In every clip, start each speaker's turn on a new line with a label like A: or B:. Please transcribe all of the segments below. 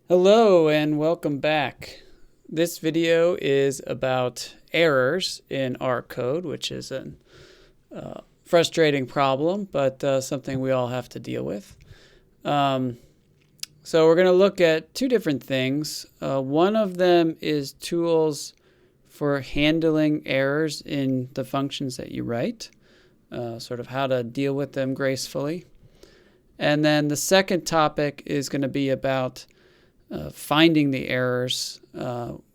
A: Hello and welcome back. This video is about errors in R code, which is a frustrating problem, but something we all have to deal with. So we're going to look at two different things. One of them is tools for handling errors in the functions that you write, sort of how to deal with them gracefully. And then the second topic is going to be about finding the errors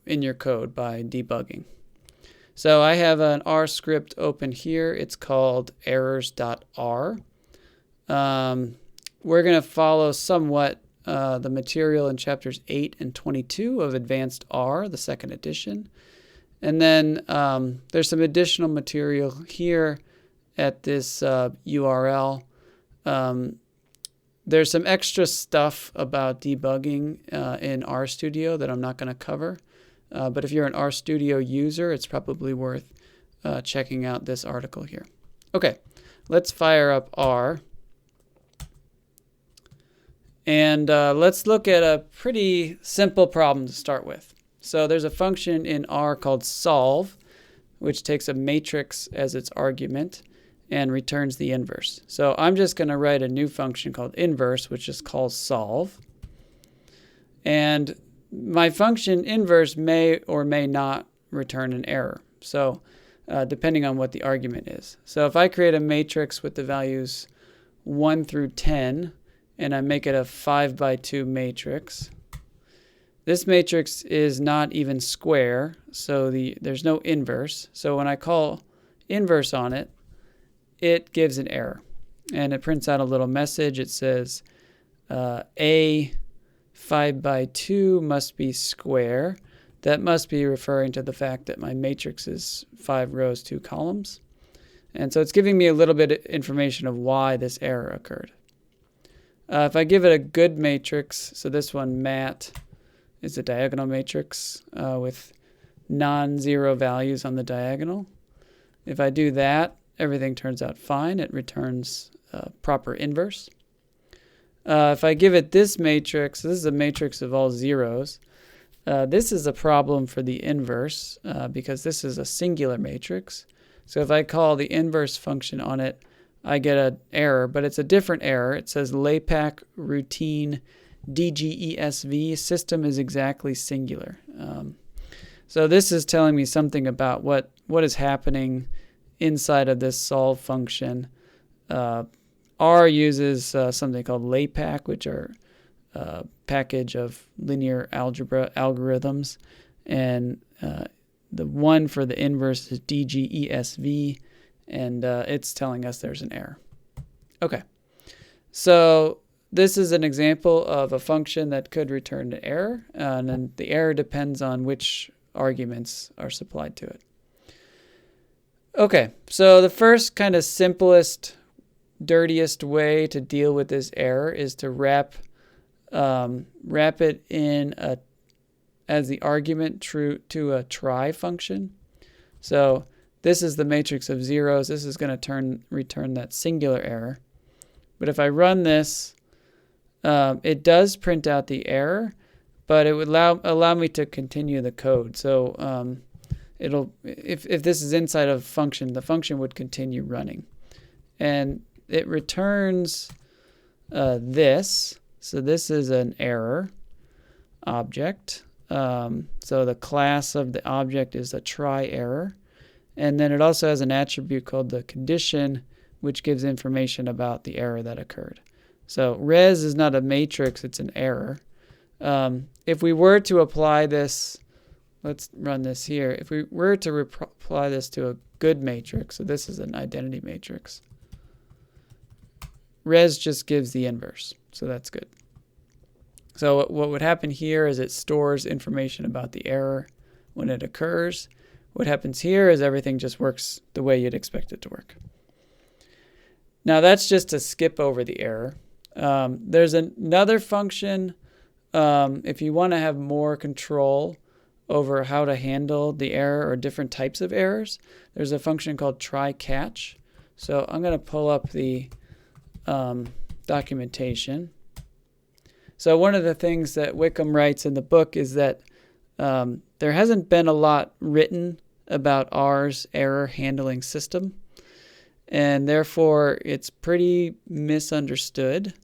A: in your code by debugging. So I have an R script open here. It's called errors.r. We're going to follow somewhat the material in chapters 8 and 22 of Advanced R, the second edition. And then there's some additional material here at this URL. There's some extra stuff about debugging in RStudio that I'm not going to cover. But if you're an RStudio user, it's probably worth checking out this article here. Okay, let's fire up R. And let's look at a pretty simple problem to start with. So there's a function in R called solve, which takes a matrix as its argument and returns the inverse. So I'm just going to write a new function called inverse, which just calls solve. And my function inverse may or may not return an error. So depending on what the argument is. So if I create a matrix with the values 1 through 10, and I make it a 5x2 matrix, this matrix is not even square, so there's no inverse. So when I call inverse on it, it gives an error. And it prints out a little message. It says A 5x2 must be square. That must be referring to the fact that my matrix is 5 rows, 2 columns. And so it's giving me a little bit of information of why this error occurred. If I give it a good matrix, so this one mat is a diagonal matrix with non-zero values on the diagonal. If I do that, everything turns out fine. It returns proper inverse. If I give it this matrix, this is a matrix of all zeros. This is a problem for the inverse because this is a singular matrix. So if I call the inverse function on it, I get an error, but it's a different error. It says LAPACK routine DGESV system is exactly singular. So this is telling me something about what is happening inside of this solve function. R uses something called LAPACK, which are a package of linear algebra algorithms. And the one for the inverse is DGESV, and it's telling us there's an error. Okay, so this is an example of a function that could return an error, and then the error depends on which arguments are supplied to it. Okay, so the first kind of simplest, dirtiest way to deal with this error is to wrap it in as the argument to a try function. So this is the matrix of zeros. This is going to return that singular error. But if I run this, it does print out the error, but it would allow me to continue the code. So if this is inside of a function, the function would continue running. And it returns this. So this is an error object. So the class of the object is a try error. And then it also has an attribute called the condition, which gives information about the error that occurred. So res is not a matrix, it's an error. If we were to apply this, let's run this here. If we were to apply this to a good matrix, so this is an identity matrix, res just gives the inverse, so that's good. So what would happen here is it stores information about the error when it occurs. What happens here is everything just works the way you'd expect it to work. Now that's just to skip over the error. There's another function if you want to have more control over how to handle the error or different types of errors. There's a function called tryCatch. So I'm going to pull up the documentation. So one of the things that Wickham writes in the book is that there hasn't been a lot written about R's error handling system, and therefore it's pretty misunderstood.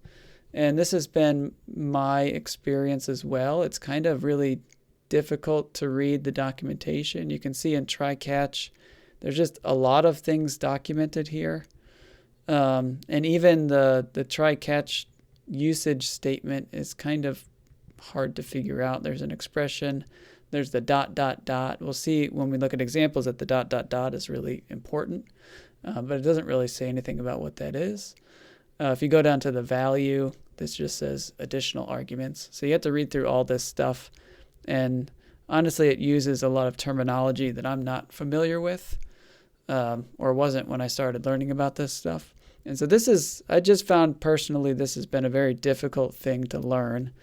A: And this has been my experience as well. It's kind of really difficult to read the documentation. You can see in tryCatch, there's just a lot of things documented here. And even the tryCatch usage statement is kind of hard to figure out. There's an expression, there's the ... We'll see when we look at examples that the ... is really important, but it doesn't really say anything about what that is. If you go down to the value, this just says additional arguments. So you have to read through all this stuff. And honestly, it uses a lot of terminology that I'm not familiar with, or wasn't when I started learning about this stuff. And so I just found personally this has been a very difficult thing to learn.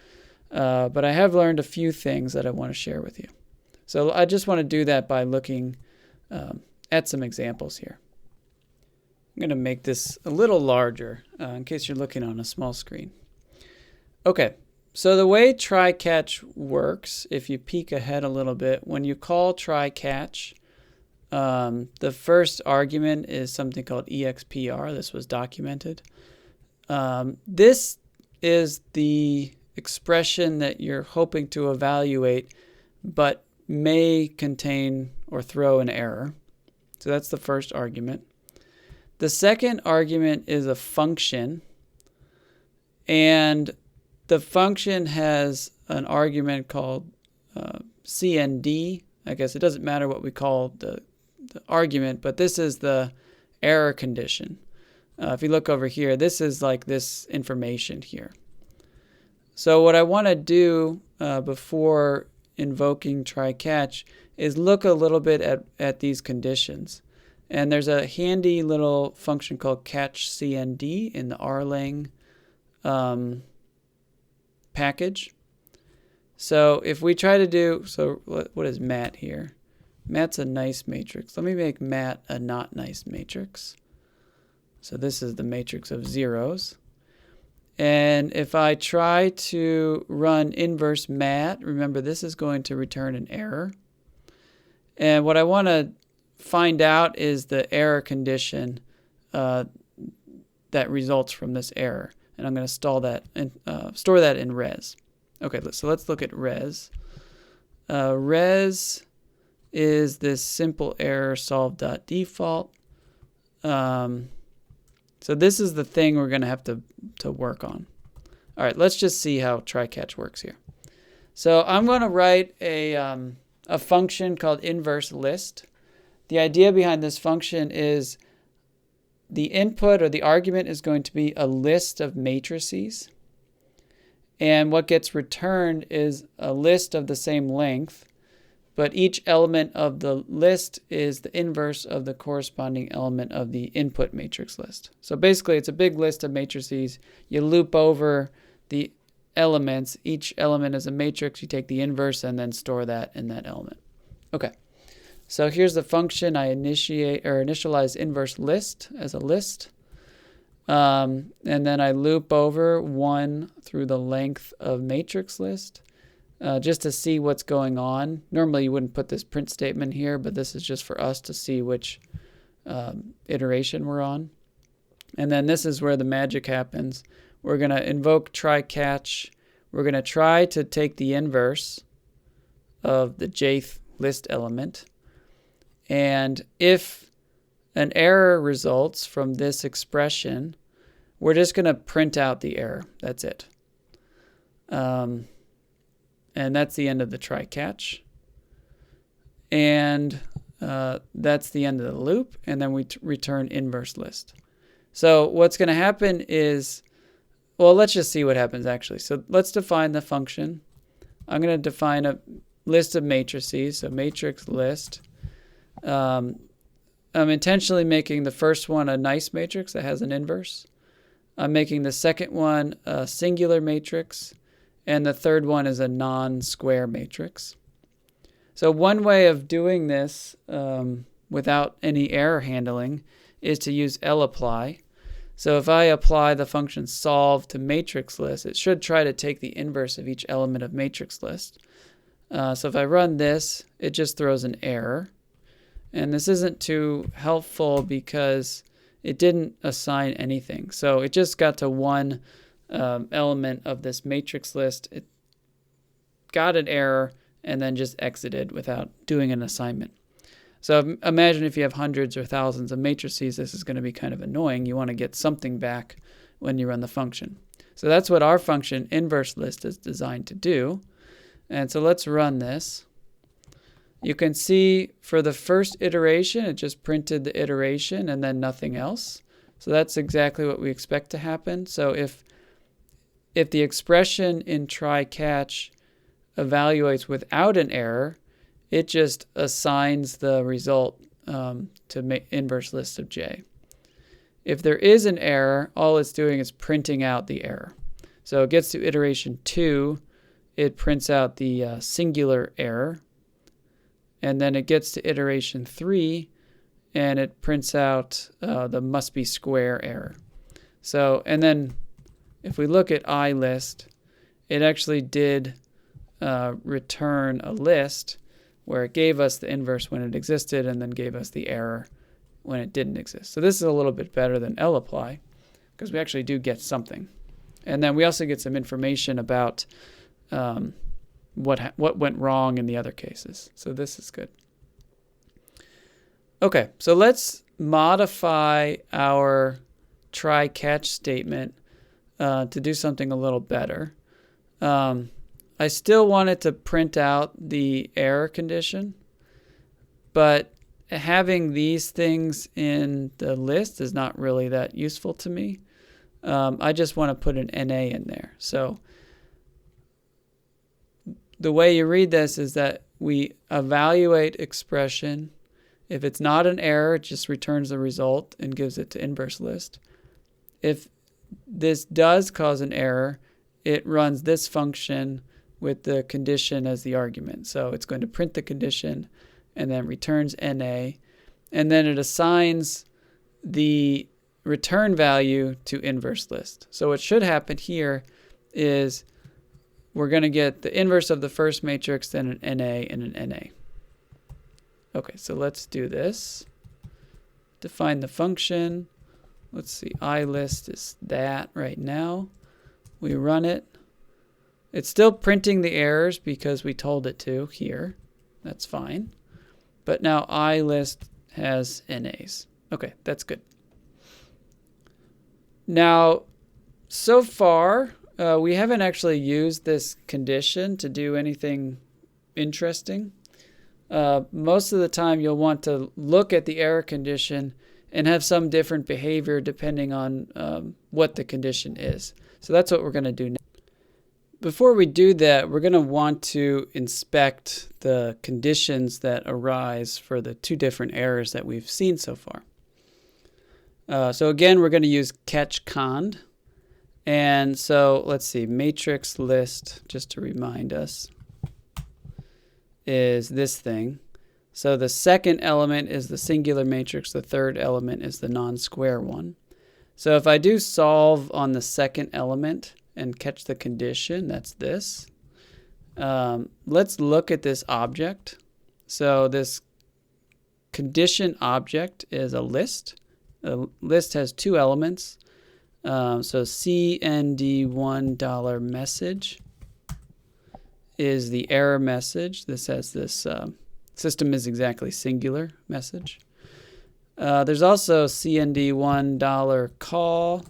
A: But I have learned a few things that I want to share with you. So I just want to do that by looking at some examples here. I'm going to make this a little larger in case you're looking on a small screen. Okay, so the way tryCatch works, if you peek ahead a little bit, when you call tryCatch, the first argument is something called expr. This was documented. This is the expression that you're hoping to evaluate, but may contain or throw an error. So that's the first argument. The second argument is a function, and the function has an argument called CND. I guess it doesn't matter what we call the argument, but this is the error condition. If you look over here, this is like this information here. So what I want to do before invoking tryCatch is look a little bit at these conditions. And there's a handy little function called catchCND in the rlang package. So if we try to do, so what is mat here? Mat's a nice matrix. Let me make mat a not nice matrix. So this is the matrix of zeros. And if I try to run inverse mat, remember this is going to return an error. And what I want to find out is the error condition that results from this error. And I'm going to store that in res. Okay, so let's look at res. Res is this simple error solve.default. So this is the thing we're going to have to work on. All right, let's just see how tryCatch works here. So I'm going to write a function called Inverselist. The idea behind this function is the input or the argument is going to be a list of matrices. And what gets returned is a list of the same length, but each element of the list is the inverse of the corresponding element of the input matrix list. So basically, it's a big list of matrices. You loop over the elements. Each element is a matrix. You take the inverse and then store that in that element. Okay. So here's the function. I initialize Inverselist as a list. And then I loop over 1 through the length of matrix list just to see what's going on. Normally you wouldn't put this print statement here, but this is just for us to see which iteration we're on. And then this is where the magic happens. We're going to invoke tryCatch. We're going to try to take the inverse of the jth list element. And if an error results from this expression, we're just going to print out the error. That's it. And that's the end of the tryCatch. And that's the end of the loop. And then we return Inverselist. So what's going to happen is, well, let's just see what happens actually. So let's define the function. I'm going to define a list of matrices. So matrix list. I'm intentionally making the first one a nice matrix that has an inverse. I'm making the second one a singular matrix, and the third one is a non-square matrix. So one way of doing this without any error handling is to use lapply. So if I apply the function solve to matrix list, it should try to take the inverse of each element of matrix list. So if I run this, it just throws an error. And this isn't too helpful because it didn't assign anything. So it just got to one element of this matrix list. It got an error and then just exited without doing an assignment. So imagine if you have hundreds or thousands of matrices, this is going to be kind of annoying. You want to get something back when you run the function. So that's what our function Inverselist is designed to do. And so let's run this. You can see for the first iteration, it just printed the iteration and then nothing else. So that's exactly what we expect to happen. So if the expression in tryCatch evaluates without an error, it just assigns the result to inverse list of j. If there is an error, all it's doing is printing out the error. So it gets to iteration 2, it prints out the singular error, and then it gets to iteration 3, and it prints out the must be square error. So, and then if we look at iList, it actually did return a list where it gave us the inverse when it existed and then gave us the error when it didn't exist. So this is a little bit better than lapply because we actually do get something. And then we also get some information about what went wrong in the other cases. So this is good. Okay, so let's modify our tryCatch statement to do something a little better. I still wanted to print out the error condition, but having these things in the list is not really that useful to me. I just want to put an NA in there. So the way you read this is that we evaluate expression. If it's not an error, it just returns the result and gives it to Inverselist. If this does cause an error, it runs this function with the condition as the argument. So it's going to print the condition and then returns NA, and then it assigns the return value to Inverselist. So what should happen here is we're going to get the inverse of the first matrix, then an NA and an NA. Okay, so let's do this. Define the function. Let's see, iList is that right now. We run it. It's still printing the errors because we told it to here. That's fine. But now iList has NAs. Okay, that's good. Now, so far, we haven't actually used this condition to do anything interesting. Most of the time, you'll want to look at the error condition and have some different behavior depending on what the condition is. So that's what we're going to do now. Before we do that, we're going to want to inspect the conditions that arise for the two different errors that we've seen so far. So again, we're going to use catchcond. And so let's see, matrix list, just to remind us, is this thing. So the second element is the singular matrix. The third element is the non-square one. So if I do solve on the second element and catch the condition, that's this. Let's look at this object. So this condition object is a list. A list has two elements. So CND1 $message is the error message. This has this system is exactly singular message. There's also CND1 $call.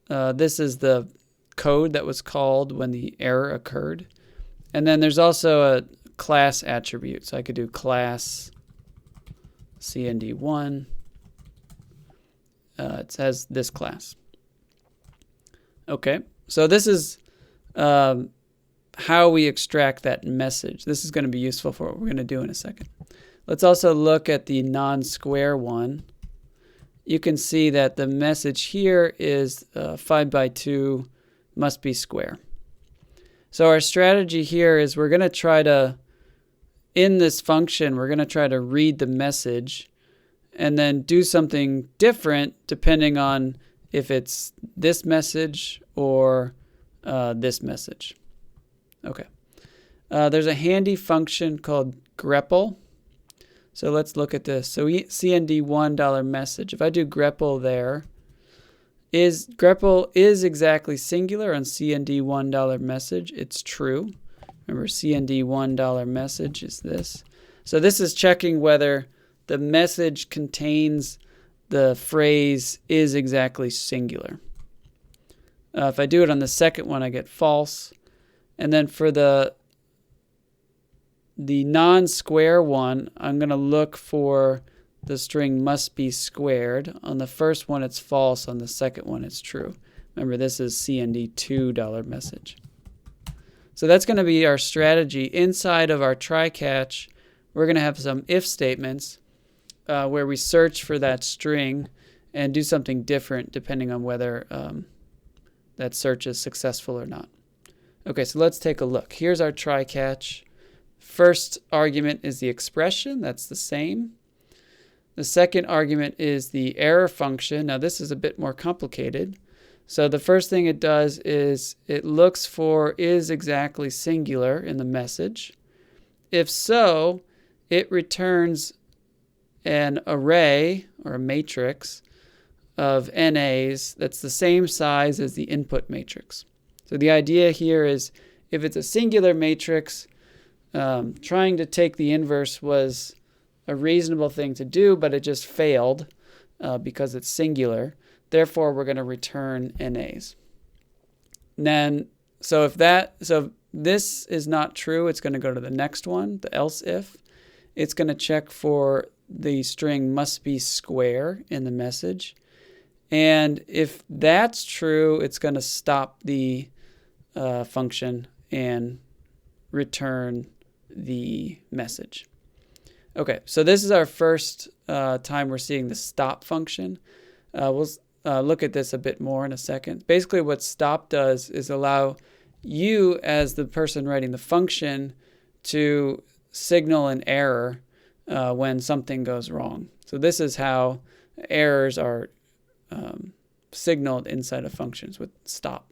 A: This is the code that was called when the error occurred. And then there's also a class attribute. So I could do class CND1. It has this class. Okay, so this is how we extract that message. This is going to be useful for what we're going to do in a second. Let's also look at the non-square one. You can see that the message here is 5 by 2 must be square. So our strategy here is we're going to try to, in this function, we're going to try to read the message and then do something different depending on if it's this message or this message. Okay. There's a handy function called grepl. So let's look at this. So CND $1 message. If I do grepl there, grepl is exactly singular on CND $1 message. It's true. Remember, CND $1 message is this. So this is checking whether the message contains the phrase is exactly singular. If I do it on the second one, I get false. And then for the non-square one, I'm going to look for the string must be squared. On the first one, it's false. On the second one, it's true. Remember, this is CND $2 message. So that's going to be our strategy. Inside of our tryCatch, we're going to have some if statements where we search for that string and do something different depending on whether that search is successful or not. Okay, so let's take a look. Here's our tryCatch. First argument is the expression. That's the same. The second argument is the error function. Now this is a bit more complicated. So the first thing it does is it looks for is exactly singular in the message. If so, it returns an array or a matrix of NAs that's the same size as the input matrix. So the idea here is if it's a singular matrix, trying to take the inverse was a reasonable thing to do, but it just failed because it's singular. Therefore, we're going to return NAs. Then, so if this is not true, it's going to go to the next one, the else if. It's going to check for the string must be square in the message. And if that's true, it's going to stop the function and return the message. Okay, so this is our first time we're seeing the stop function. We'll look at this a bit more in a second. Basically what stop does is allow you as the person writing the function to signal an error when something goes wrong. So this is how errors are signaled inside of functions with stop.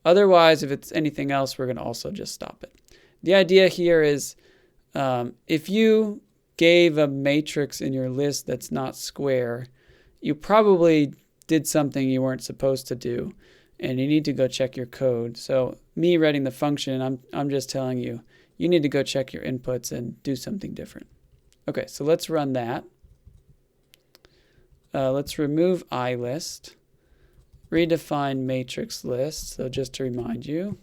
A: Otherwise, if it's anything else, we're going to also just stop it. The idea here is if you gave a matrix in your list that's not square, you probably did something you weren't supposed to do, and you need to go check your code. So me writing the function, I'm just telling you, you need to go check your inputs and do something different. Okay, so let's run that. Let's remove iList, redefine matrix list. So just to remind you,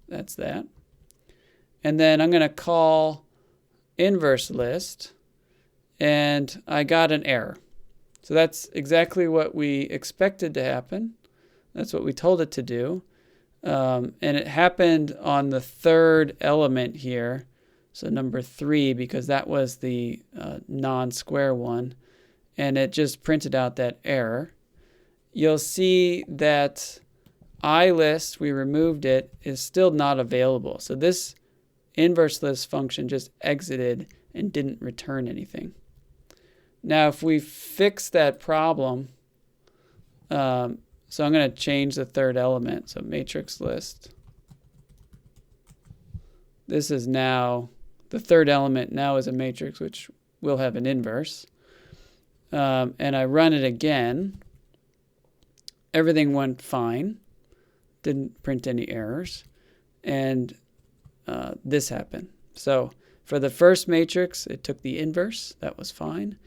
A: that's that. And then I'm going to call Inverselist, and I got an error. So that's exactly what we expected to happen. That's what we told it to do. And it happened on the third element here, so number 3, because that was the non-square one, and it just printed out that error. You'll see that iList, we removed it, is still not available. So this Inverselist function just exited and didn't return anything. Now, if we fix that problem, so I'm going to change the third element. So matrix list. This is now, the third element now is a matrix, which will have an inverse. And I run it again. Everything went fine. Didn't print any errors. And this happened. So for the first matrix, it took the inverse. That was fine.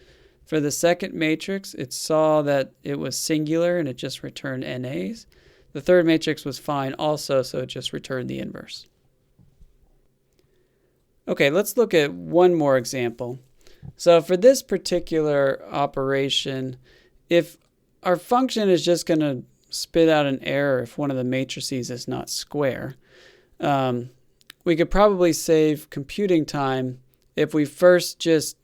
A: For the second matrix, it saw that it was singular and it just returned NAs. The third matrix was fine also, so it just returned the inverse. Okay, let's look at one more example. So for this particular operation, if our function is just going to spit out an error if one of the matrices is not square, we could probably save computing time if we first just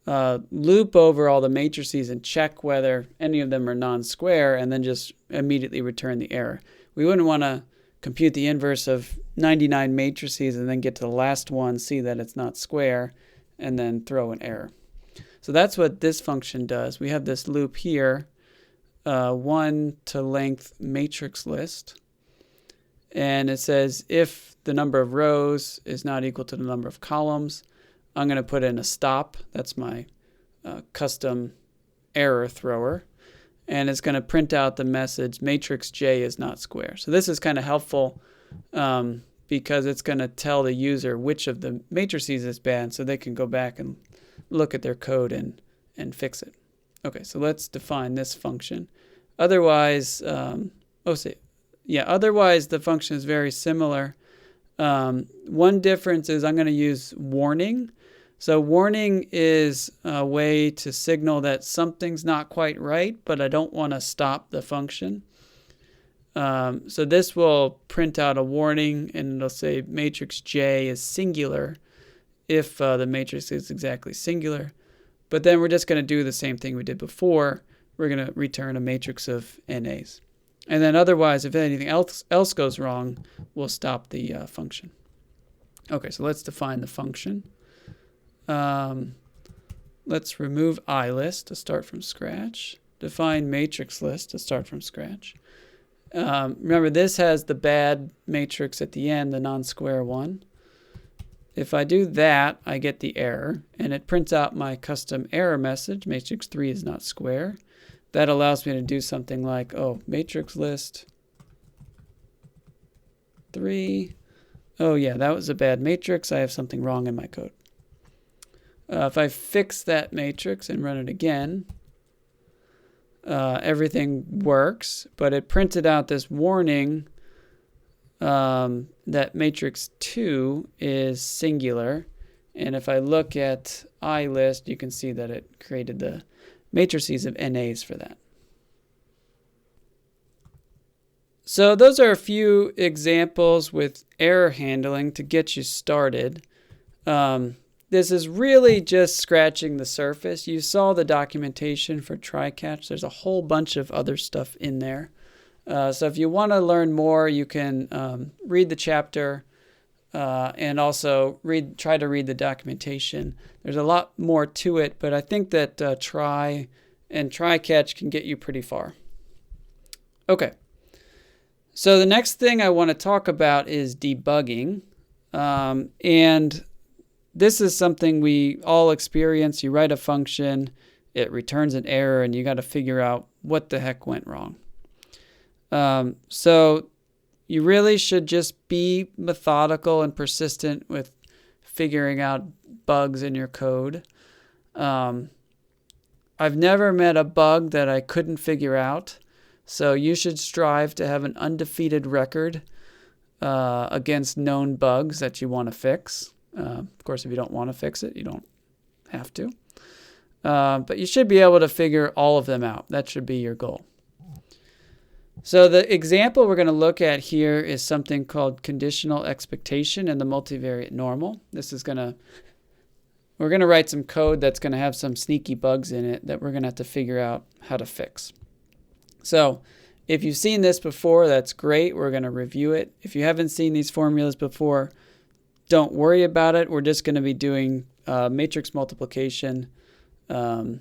A: loop over all the matrices and check whether any of them are non-square and then just immediately return the error. We wouldn't want to compute the inverse of 99 matrices and then get to the last one, see that it's not square, and then throw an error. So that's what this function does. We have this loop here one to length matrix list. And it says if the number of rows is not equal to the number of columns, I'm going to put in a stop. That's my custom error thrower. And it's going to print out the message matrix J is not square. So this is kind of helpful because it's going to tell the user which of the matrices is bad so they can go back and look at their code and fix it. Okay, so let's define this function. Otherwise, otherwise the function is very similar. One difference is I'm going to use warning. So warning is a way to signal that something's not quite right, but I don't want to stop the function. So this will print out a warning, and it'll say matrix J is singular if the matrix is exactly singular. But then we're just going to do the same thing we did before. We're going to return a matrix of NAs. And then otherwise, if anything else goes wrong, we'll stop the function. Okay, so let's define the function. Let's remove iList to start from scratch. Define matrix list to start from scratch. Remember, this has the bad matrix at the end, the non-square one. If I do that, I get the error, and it prints out my custom error message, matrix 3 is not square. That allows me to do something like, matrix list 3. Oh yeah, that was a bad matrix. I have something wrong in my code. If I fix that matrix and run it again, everything works, but it printed out this warning that matrix 2 is singular. And if I look at iList, you can see that it created the matrices of NAs for that. So those are a few examples with error handling to get you started. This is really just scratching the surface. You saw the documentation for tryCatch. There's a whole bunch of other stuff in there. So if you want to learn more, you can read the chapter and also try to read the documentation. There's a lot more to it, but I think that try and tryCatch can get you pretty far. Okay. So the next thing I want to talk about is debugging. And this is something we all experience. You write a function, it returns an error, and you got to figure out what the heck went wrong. So you really should just be methodical and persistent with figuring out bugs in your code. I've never met a bug that I couldn't figure out. So you should strive to have an undefeated record against known bugs that you want to fix. Of course, if you don't want to fix it, you don't have to. But you should be able to figure all of them out. That should be your goal. So the example we're going to look at here is something called conditional expectation in the multivariate normal. We're going to write some code that's going to have some sneaky bugs in it that we're going to have to figure out how to fix. So if you've seen this before, that's great. We're going to review it. If you haven't seen these formulas before, don't worry about it. We're just going to be doing matrix multiplication. So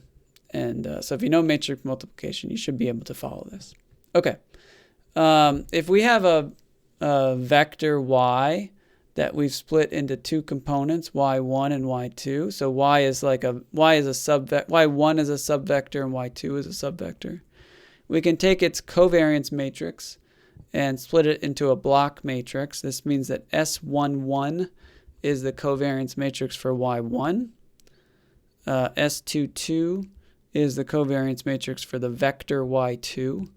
A: if you know matrix multiplication, you should be able to follow this. Okay. If we have a vector y that we've split into two components, y1 and y2. So y1 is a subvector and y2 is a subvector. We can take its covariance matrix and split it into a block matrix. This means that S11 is the covariance matrix for y1. S22 is the covariance matrix for the vector y2.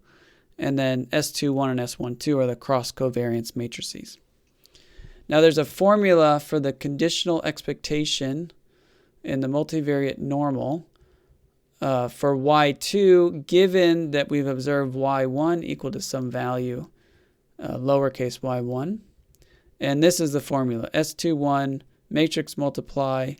A: And then S21 and S12 are the cross-covariance matrices. Now there's a formula for the conditional expectation in the multivariate normal for y2, given that we've observed y1 equal to some value, lowercase y1. And this is the formula, S21 matrix multiply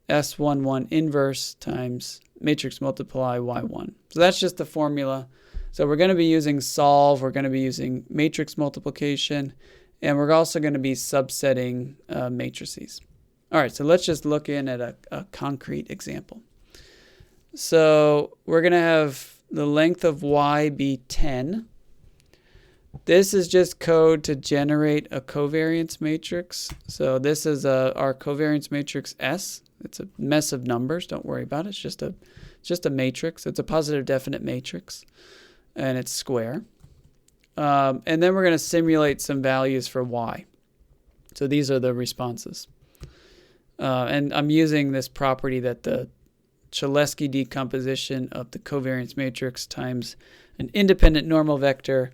A: S11 inverse times matrix multiply y1. So that's just the formula. So we're going to be using solve, we're going to be using matrix multiplication, and we're also going to be subsetting matrices. All right, so let's just look in at a concrete example. So we're going to have the length of y be 10. This is just code to generate a covariance matrix. So this is our covariance matrix S. It's a mess of numbers. Don't worry about it. It's just a matrix. It's a positive definite matrix, and it's square. And then we're going to simulate some values for y. So these are the responses. And I'm using this property that the Cholesky decomposition of the covariance matrix times an independent normal vector.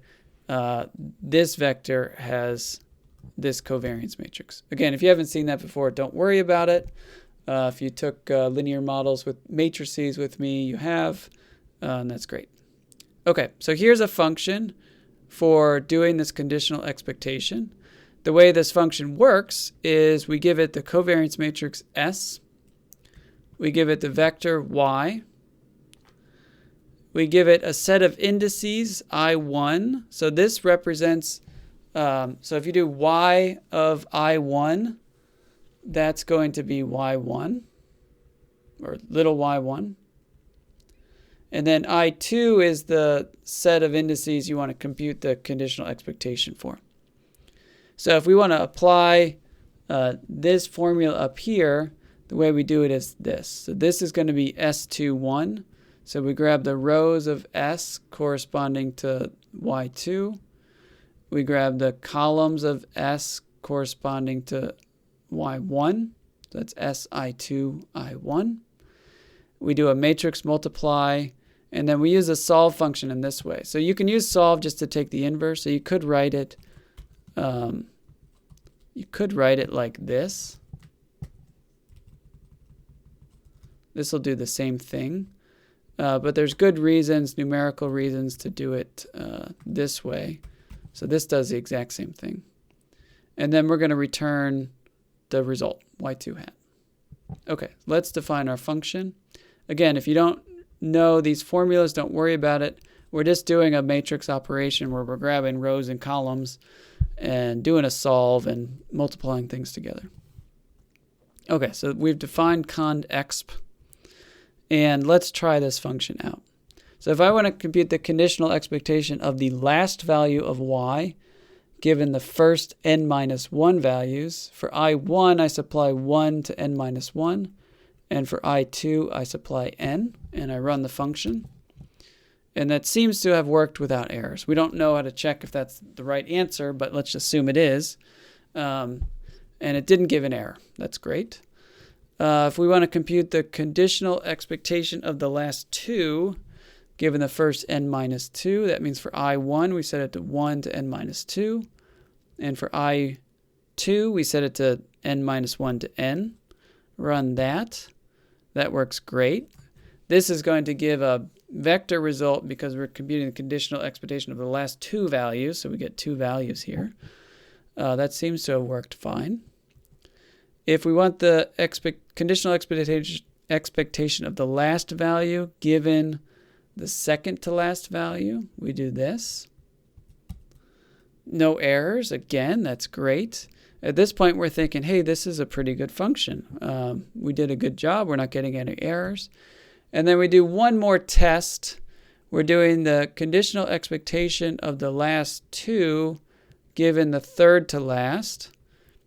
A: This vector has this covariance matrix. Again, if you haven't seen that before, don't worry about it. If you took linear models with matrices with me, you have, and that's great. Okay, so here's a function for doing this conditional expectation. The way this function works is we give it the covariance matrix S, we give it the vector y, we give it a set of indices I1. So this represents, so if you do y of I1, that's going to be y1, or little y1. And then I2 is the set of indices you want to compute the conditional expectation for. So if we want to apply this formula up here, the way we do it is this. So this is going to be S21. So we grab the rows of S corresponding to Y2. We grab the columns of S corresponding to Y1. So that's SI2, I1. We do a matrix multiply, and then we use a solve function in this way. So you can use solve just to take the inverse. So you could write it like this. This will do the same thing. But there's good reasons, numerical reasons, to do it this way. So this does the exact same thing. And then we're going to return the result, y2 hat. Okay, let's define our function. Again, if you don't know these formulas, don't worry about it. We're just doing a matrix operation where we're grabbing rows and columns and doing a solve and multiplying things together. Okay, so we've defined const_exp. And let's try this function out. So if I want to compute the conditional expectation of the last value of y, given the first n-1 values, for I1 I supply 1 to n-1, and for I2 I supply n, and I run the function. And that seems to have worked without errors. We don't know how to check if that's the right answer, but let's assume it is. And it didn't give an error. That's great. If we want to compute the conditional expectation of the last two, given the first n-2, that means for I1 we set it to 1 to n-2, and for I2 we set it to n-1 to n. Run that. That works great. This is going to give a vector result because we're computing the conditional expectation of the last two values, so we get two values here. That seems to have worked fine. If we want the conditional expectation of the last value given the second to last value, we do this. No errors. Again, that's great. At this point, we're thinking, hey, this is a pretty good function. We did a good job. We're not getting any errors. And then we do one more test. We're doing the conditional expectation of the last two given the third to last.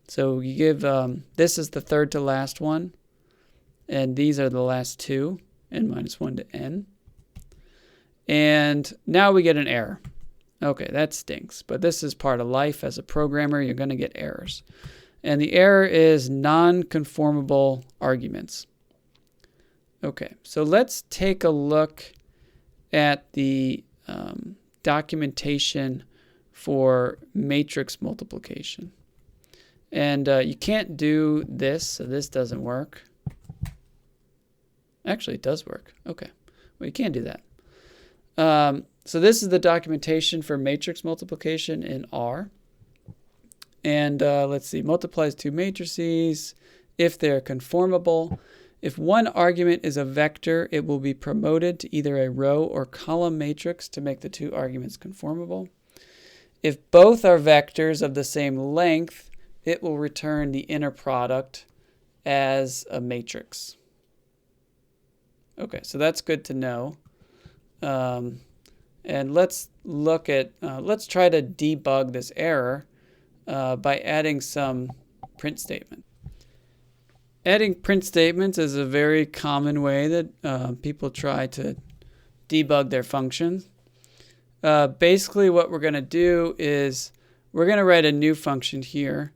A: So you give, this is the third to last one, and these are the last two, n-1 to n. And now we get an error. Okay, that stinks, but this is part of life. As a programmer, you're going to get errors. And the error is non-conformable arguments. Okay, so let's take a look at the documentation for matrix multiplication. And you can't do this, so this doesn't work. Actually, it does work. Okay, well, you can't do that. So this is the documentation for matrix multiplication in R. And let's see, multiplies two matrices if they're conformable. If one argument is a vector, it will be promoted to either a row or column matrix to make the two arguments conformable. If both are vectors of the same length, it will return the inner product as a matrix. Okay, so that's good to know. And let's look at, let's try to debug this error by adding some print statement. Adding print statements is a very common way that people try to debug their functions. Basically what we're going to do is we're going to write a new function here,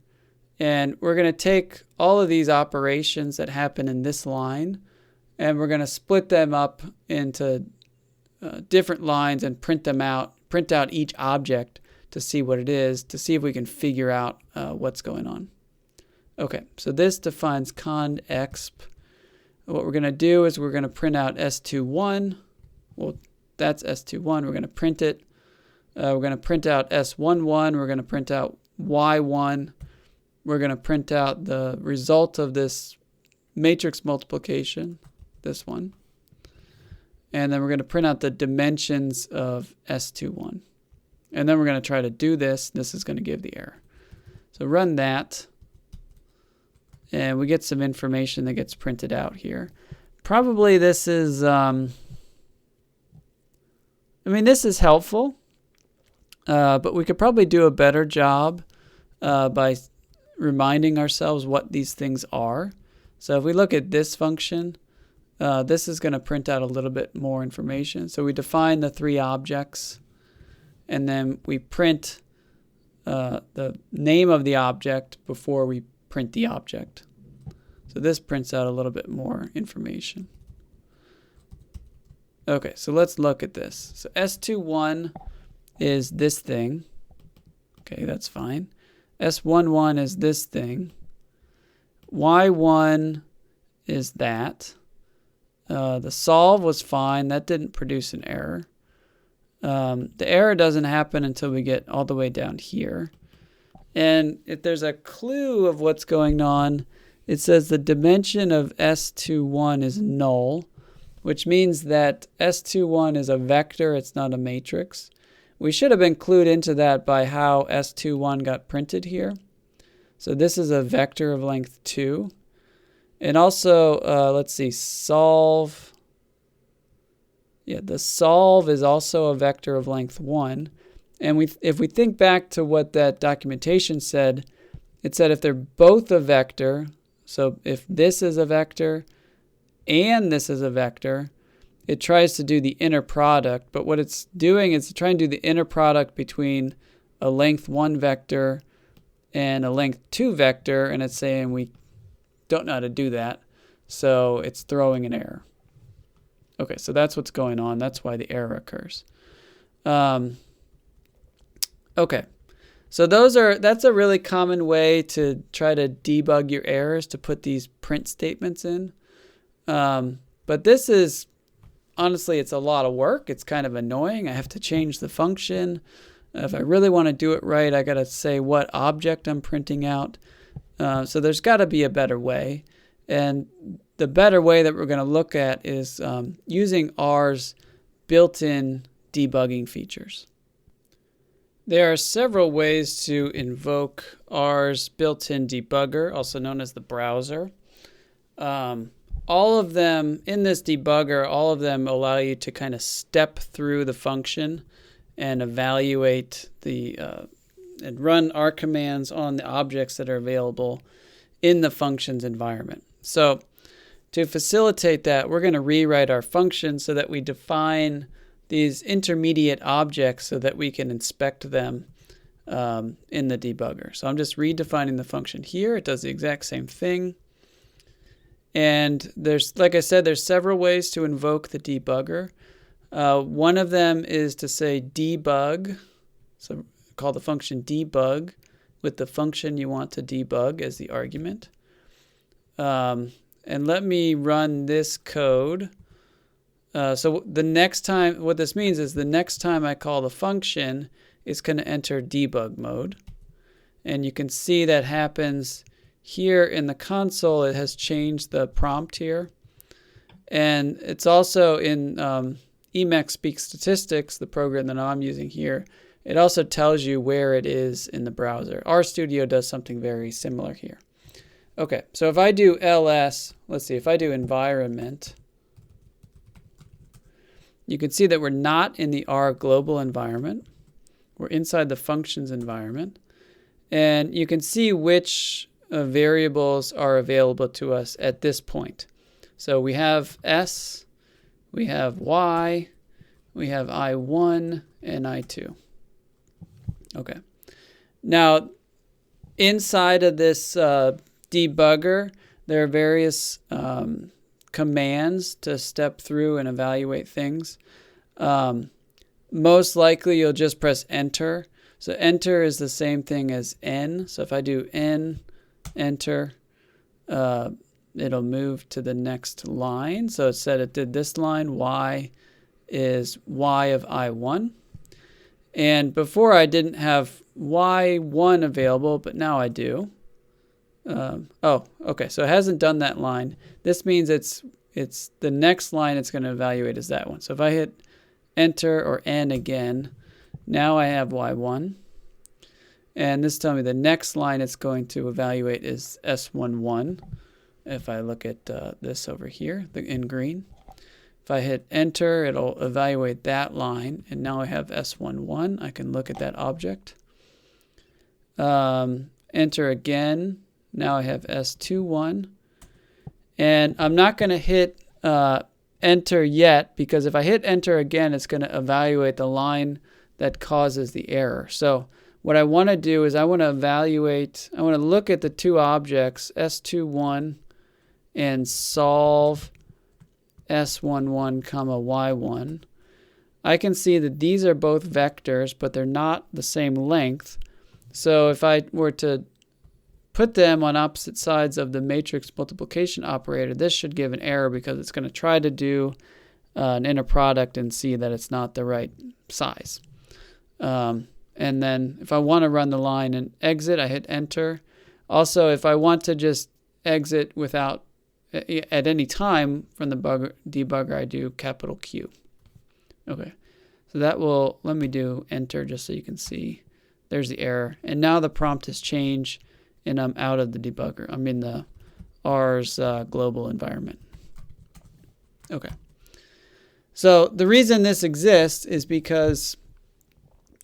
A: and we're going to take all of these operations that happen in this line, and we're going to split them up into different lines and print out each object to see what it is, to see if we can figure out what's going on. Okay, so this defines conexp. What we're going to do is we're going to print out s21. Well, that's s21. We're going to print it. We're going to print out s11. We're going to print out y1. We're going to print out the result of this matrix multiplication, this one. And then we're going to print out the dimensions of s21. And then we're going to try to do this. This is going to give the error. So run that. And we get some information that gets printed out here. Probably this is, this is helpful. But we could probably do a better job by reminding ourselves what these things are. So if we look at this function, this is going to print out a little bit more information. So we define the three objects, and then we print the name of the object before we print the object. So this prints out a little bit more information. Okay, so let's look at this. So S21 is this thing. Okay, that's fine. S11 is this thing. Y1 is that. The solve was fine. That didn't produce an error. The error doesn't happen until we get all the way down here. And if there's a clue of what's going on, it says the dimension of S21 is null, which means that S21 is a vector. It's not a matrix. We should have been clued into that by how S21 got printed here. So this is a vector of length 2. And also, let's see, solve. Yeah, the solve is also a vector of length 1. And if we think back to what that documentation said, it said if they're both a vector, so if this is a vector and this is a vector, it tries to do the inner product. But what it's doing is trying to do the inner product between a length 1 vector and a length 2 vector, and it's saying we don't know how to do that, so it's throwing an error. Okay, so that's what's going on. That's why the error occurs. Okay, so that's a really common way to try to debug your errors, to put these print statements in. But this is, honestly, it's a lot of work. It's kind of annoying. I have to change the function. If I really want to do it right, I got to say what object I'm printing out. So there's got to be a better way. And the better way that we're going to look at is using R's built-in debugging features. There are several ways to invoke R's built-in debugger, also known as the browser. All of them, in this debugger, all of them allow you to kind of step through the function and evaluate and run R commands on the objects that are available in the function's environment. So to facilitate that, we're going to rewrite our function so that we define these intermediate objects so that we can inspect them in the debugger. So I'm just redefining the function here. It does the exact same thing. And there's, like I said, there's several ways to invoke the debugger. One of them is to say debug. So call the function debug with the function you want to debug as the argument. And let me run this code. So the next time, what this means is the next time I call the function, it's going to enter debug mode. And you can see that happens here in the console. It has changed the prompt here. And it's also in Emacs Speak Statistics, the program that I'm using here. It also tells you where it is in the browser. RStudio does something very similar here. Okay, so if I do ls, let's see, if I do environment, you can see that we're not in the R global environment. We're inside the functions environment. And you can see which variables are available to us at this point. So we have S, we have Y, we have I1 and I2. Okay. Now, inside of this debugger, there are various commands to step through and evaluate things. Most likely, you'll just press enter. So enter is the same thing as N. So if I do N, enter, it'll move to the next line. So it said it did this line. Y is Y of I1. And before I didn't have Y1 available, but now I do. Oh, okay. So it hasn't done that line. This means it's the next line it's going to evaluate is that one. So if I hit enter or N again, now I have Y1. And this tells me the next line it's going to evaluate is S11. If I look at this over here in green. If I hit enter, it'll evaluate that line. And now I have S11. I can look at that object. Enter again. Now I have S21. And I'm not going to hit enter yet, because if I hit enter again, it's going to evaluate the line that causes the error. So what I want to do is I want to look at the two objects, S21 and solve S11, Y1. I can see that these are both vectors, but they're not the same length. So if I were to put them on opposite sides of the matrix multiplication operator, this should give an error because it's going to try to do an inner product and see that it's not the right size. And then if I want to run the line and exit, I hit enter. Also, if I want to just exit without at any time from the debugger, I do capital Q. Okay, so that will let me do enter just so you can see. There's the error, and now the prompt has changed, and I'm out of the debugger. I'm in the R's global environment. Okay, so the reason this exists is because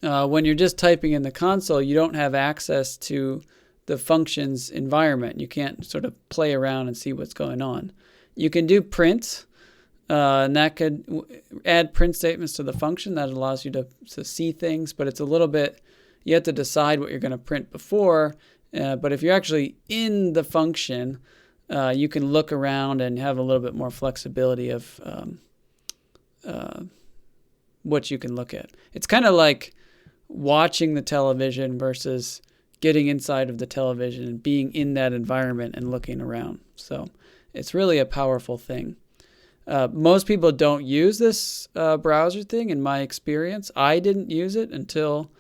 A: when you're just typing in the console, you don't have access to the functions environment. You can't sort of play around and see what's going on. You can do print, and that could add print statements to the function. That allows you to see things, but it's a little bit, you have to decide what you're going to print before. But if you're actually in the function, you can look around and have a little bit more flexibility of what you can look at. It's kind of like watching the television versus getting inside of the television and being in that environment and looking around. So it's really a powerful thing. Most people don't use this browser thing in my experience. I didn't use it until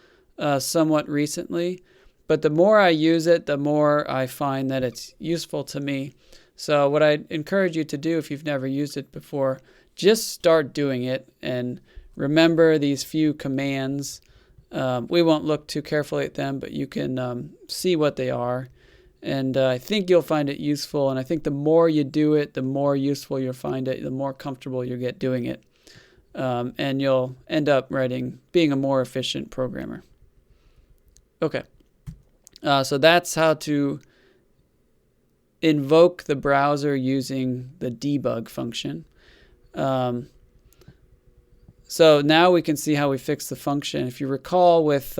A: somewhat recently. But the more I use it, the more I find that it's useful to me. So what I encourage you to do if you've never used it before, just start doing it and remember these few commands. We won't look too carefully at them, but you can see what they are. And I think you'll find it useful. And I think the more you do it, the more useful you'll find it, the more comfortable you'll get doing it. And you'll end up being a more efficient programmer. Okay. So that's how to invoke the browser using the debug function. So now we can see how we fix the function. If you recall with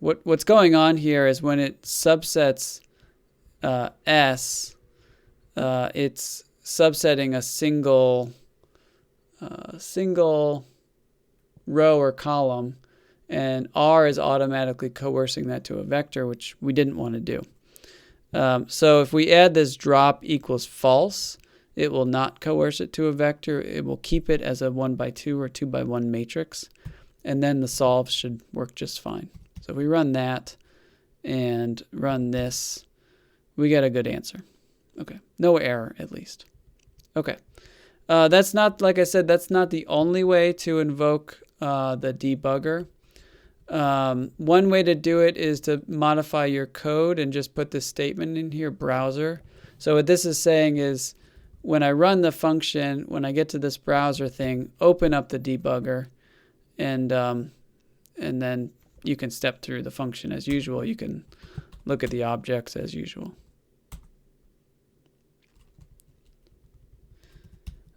A: what's going on here is when it subsets S, it's subsetting a single row or column, and R is automatically coercing that to a vector, which we didn't want to do. So if we add this drop equals false, it will not coerce it to a vector. It will keep it as a 1x2 or 2x1 matrix, and then the solve should work just fine. So if we run that and run this, we get a good answer. Okay, no error at least. Okay, that's not, like I said, that's not the only way to invoke the debugger. One way to do it is to modify your code and just put this statement in here, browser. So what this is saying is when I run the function, when I get to this browser thing, open up the debugger, and then you can step through the function as usual. You can look at the objects as usual.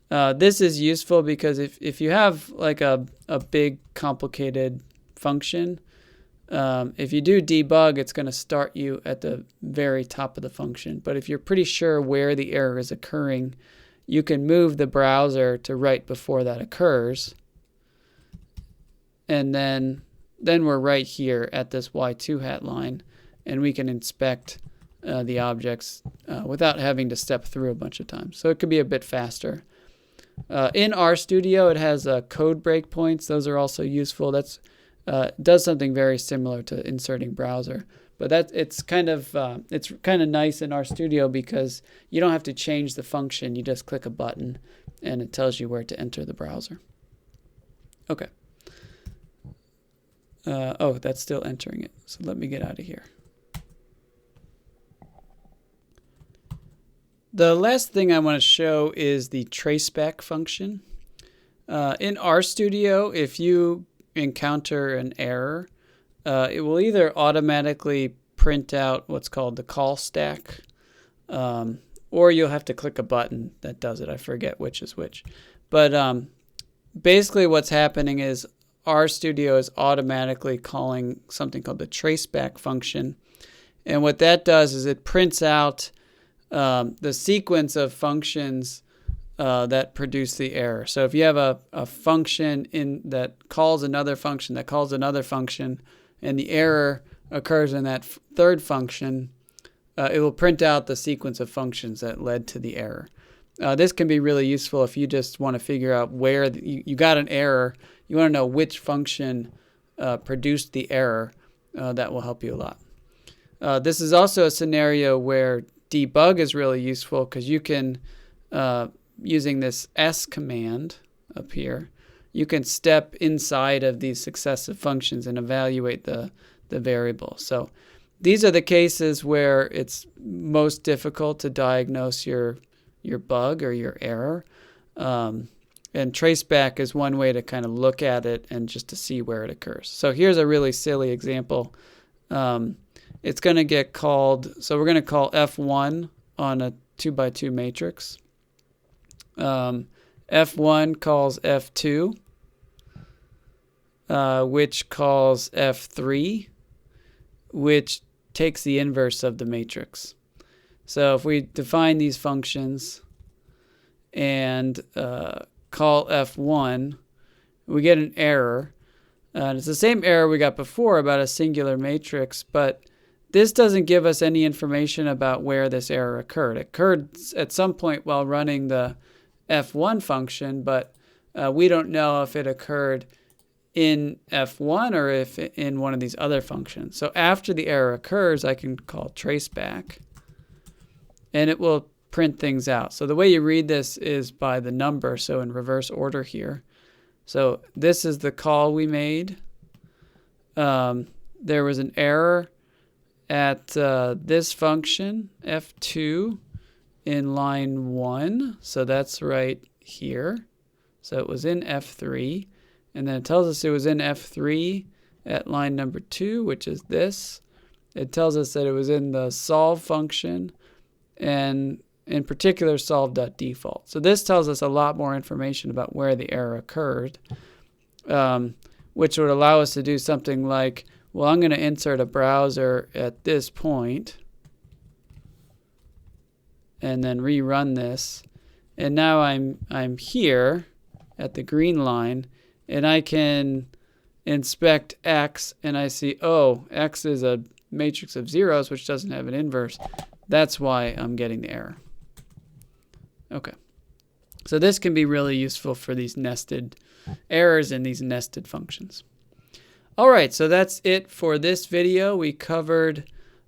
A: This is useful because if you have like a big complicated function, if you do debug, it's going to start you at the very top of the function. But if you're pretty sure where the error is occurring, you can move the browser to right before that occurs. And then we're right here at this Y2 hat line, and we can inspect the objects without having to step through a bunch of times. So it could be a bit faster. In RStudio, it has code breakpoints. Those are also useful. That's does something very similar to inserting browser, but it's kind of nice in RStudio because you don't have to change the function. You just click a button, and it tells you where to enter the browser. Okay. Oh, that's still entering it. So let me get out of here. The last thing I want to show is the traceback function. In RStudio, if you encounter an error, it will either automatically print out what's called the call stack, or you'll have to click a button that does it. I forget which is which. But basically what's happening is RStudio is automatically calling something called the traceback function. And what that does is it prints out the sequence of functions that produce the error. So if you have a function that calls another function, that calls another function, and the error occurs in that third function, it will print out the sequence of functions that led to the error. This can be really useful if you just want to figure out where you got an error. You want to know which function produced the error. That will help you a lot. This is also a scenario where debug is really useful because you can, using this S command up here, you can step inside of these successive functions and evaluate the variable. So these are the cases where it's most difficult to diagnose your bug or your error. And traceback is one way to kind of look at it and just to see where it occurs. So here's a really silly example. It's going to get called, so we're going to call F1 on a 2x2 matrix. F1 calls F2, which calls F3, which takes the inverse of the matrix. So if we define these functions and call F1, we get an error. And it's the same error we got before about a singular matrix, but this doesn't give us any information about where this error occurred. It occurred at some point while running the F1 function, but we don't know if it occurred in F1 or if in one of these other functions. So after the error occurs, I can call traceback, and it will print things out. So the way you read this is by the number, so in reverse order here. So this is the call we made. There was an error at this function, F2, in line 1. So that's right here. So it was in F3. And then it tells us it was in F3 at line number 2, which is this. It tells us that it was in the solve function, and in particular solve.default. So this tells us a lot more information about where the error occurred, which would allow us to do something like, well, I'm going to insert a browser at this point and then rerun this. And now I'm here at the green line, and I can inspect X, and I see, oh, X is a matrix of zeros, which doesn't have an inverse. That's why I'm getting the error. Okay. So this can be really useful for these nested errors and these nested functions. All right, so that's it for this video. We covered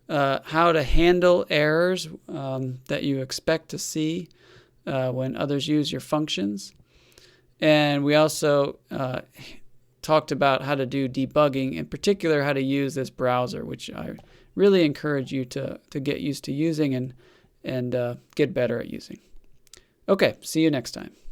A: how to handle errors that you expect to see when others use your functions. And we also talked about how to do debugging, in particular how to use this browser, which I really encourage you to get used to using and get better at using. Okay, see you next time.